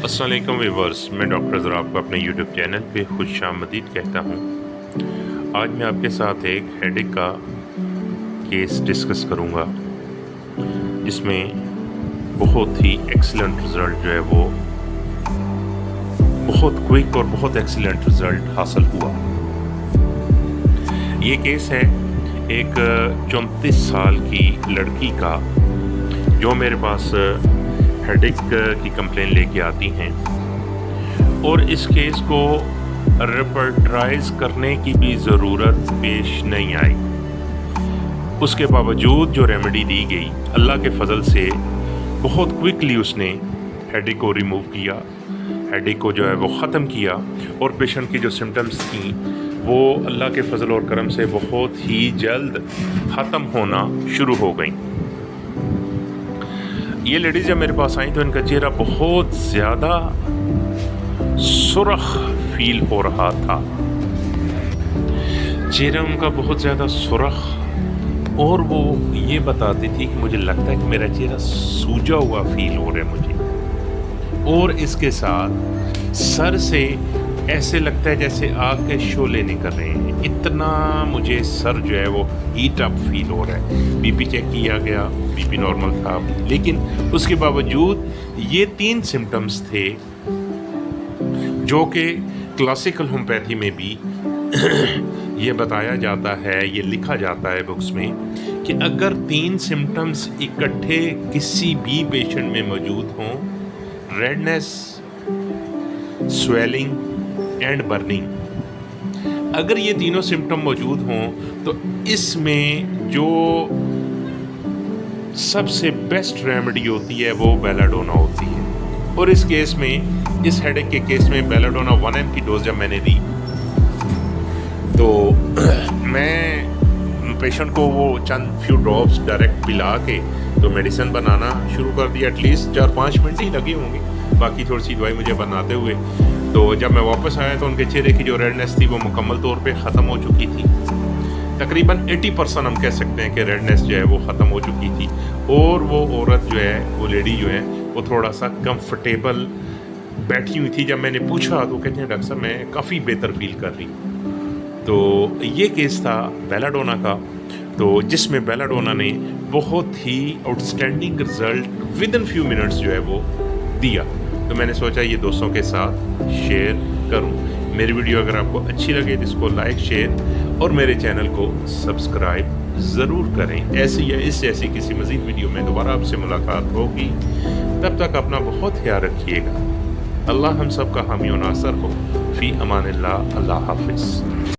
السلام علیکم ویورز، میں ڈاکٹر ذرا آپ کو اپنے یوٹیوب چینل پہ خوش آمدید کہتا ہوں۔ آج میں آپ کے ساتھ ایک ہیڈ ایک کا کیس ڈسکس کروں گا جس میں بہت ہی ایکسیلنٹ رزلٹ جو ہے وہ بہت کوئک اور بہت ایکسیلنٹ رزلٹ حاصل ہوا۔ یہ کیس ہے ایک 34 سال کی لڑکی کا جو میرے پاس ہیڈ ایک کی کمپلین لے کے آتی ہیں، اور اس کیس کو ریپرٹرائز کرنے کی بھی ضرورت پیش نہیں آئی۔ اس کے باوجود جو ریمیڈی دی گئی، اللہ کے فضل سے بہت کوئکلی اس نے ہیڈ ایک کو ریموو کیا، ہیڈ ایک کو جو ہے وہ ختم کیا، اور پیشنٹ کی جو سمٹمز تھیں وہ اللہ کے فضل اور کرم سے بہت ہی جلد ختم ہونا شروع ہو گئیں۔ یہ لیڈیز جب میرے پاس آئیں تو ان کا چہرہ بہت زیادہ سرخ فیل ہو رہا تھا، چہرہ ان کا بہت زیادہ سرخ، اور وہ یہ بتاتی تھی کہ مجھے لگتا ہے کہ میرا چہرہ سوجا ہوا فیل ہو رہا ہے مجھے، اور اس کے ساتھ سر سے ایسے لگتا ہے جیسے آگ کے شعلے نکل رہے ہیں، اتنا مجھے سر جو ہے وہ ہیٹ اپ فیل ہو رہا ہے۔ بی پی چیک کیا گیا، بی پی نارمل تھا، لیکن اس کے باوجود یہ 3 سمٹمز تھے جو کہ کلاسیکل ہومیوپیتھی میں بھی یہ بتایا جاتا ہے، یہ لکھا جاتا ہے بکس میں کہ اگر 3 سمٹمز اکٹھے کسی بھی پیشنٹ میں موجود ہوں، ریڈنس، سویلنگ اینڈ برننگ، اگر یہ تینوں سمٹم موجود ہوں تو اس میں جو سب سے بیسٹ ریمیڈی ہوتی ہے وہ بیلاڈونا ہوتی ہے۔ اور اس کیس میں، اس ہیڈ ایک کے کیس میں بیلاڈونا 1 mg کی ڈوز جب میں نے دی تو میں پیشنٹ کو وہ چند فیو ڈراپس ڈائریکٹ پلا کے تو میڈیسن بنانا شروع کر دیا۔ ایٹ لیسٹ 4-5 منٹ ہی لگے ہوں گے، باقی تھوڑی سی دوائی مجھے بناتے ہوئے۔ تو جب میں واپس آیا تو ان کے چہرے کی جو ریڈنس تھی وہ مکمل طور پہ ختم ہو چکی تھی، تقریباً 80% ہم کہہ سکتے ہیں کہ ریڈنس جو ہے وہ ختم ہو چکی تھی، اور وہ عورت جو ہے، وہ لیڈی جو ہے وہ تھوڑا سا کمفرٹیبل بیٹھی ہوئی تھی۔ جب میں نے پوچھا تو کہتے ہیں ڈاکٹر صاحب میں کافی بہتر فیل کر رہی ہوں۔ تو یہ کیس تھا بیلاڈونا کا، تو جس میں بیلاڈونا نے بہت ہی outstanding result with in few minutes جو ہے وہ دیا۔ تو میں نے سوچا یہ دوستوں کے ساتھ شیئر کروں۔ میری ویڈیو اگر آپ کو اچھی لگے تو اس کو لائک، شیئر اور میرے چینل کو سبسکرائب ضرور کریں۔ ایسی یا اس جیسی کسی مزید ویڈیو میں دوبارہ آپ سے ملاقات ہوگی، تب تک اپنا بہت خیال رکھیے گا۔ اللہ ہم سب کا حامی و ناصر ہو۔ فی امان اللہ، اللہ حافظ۔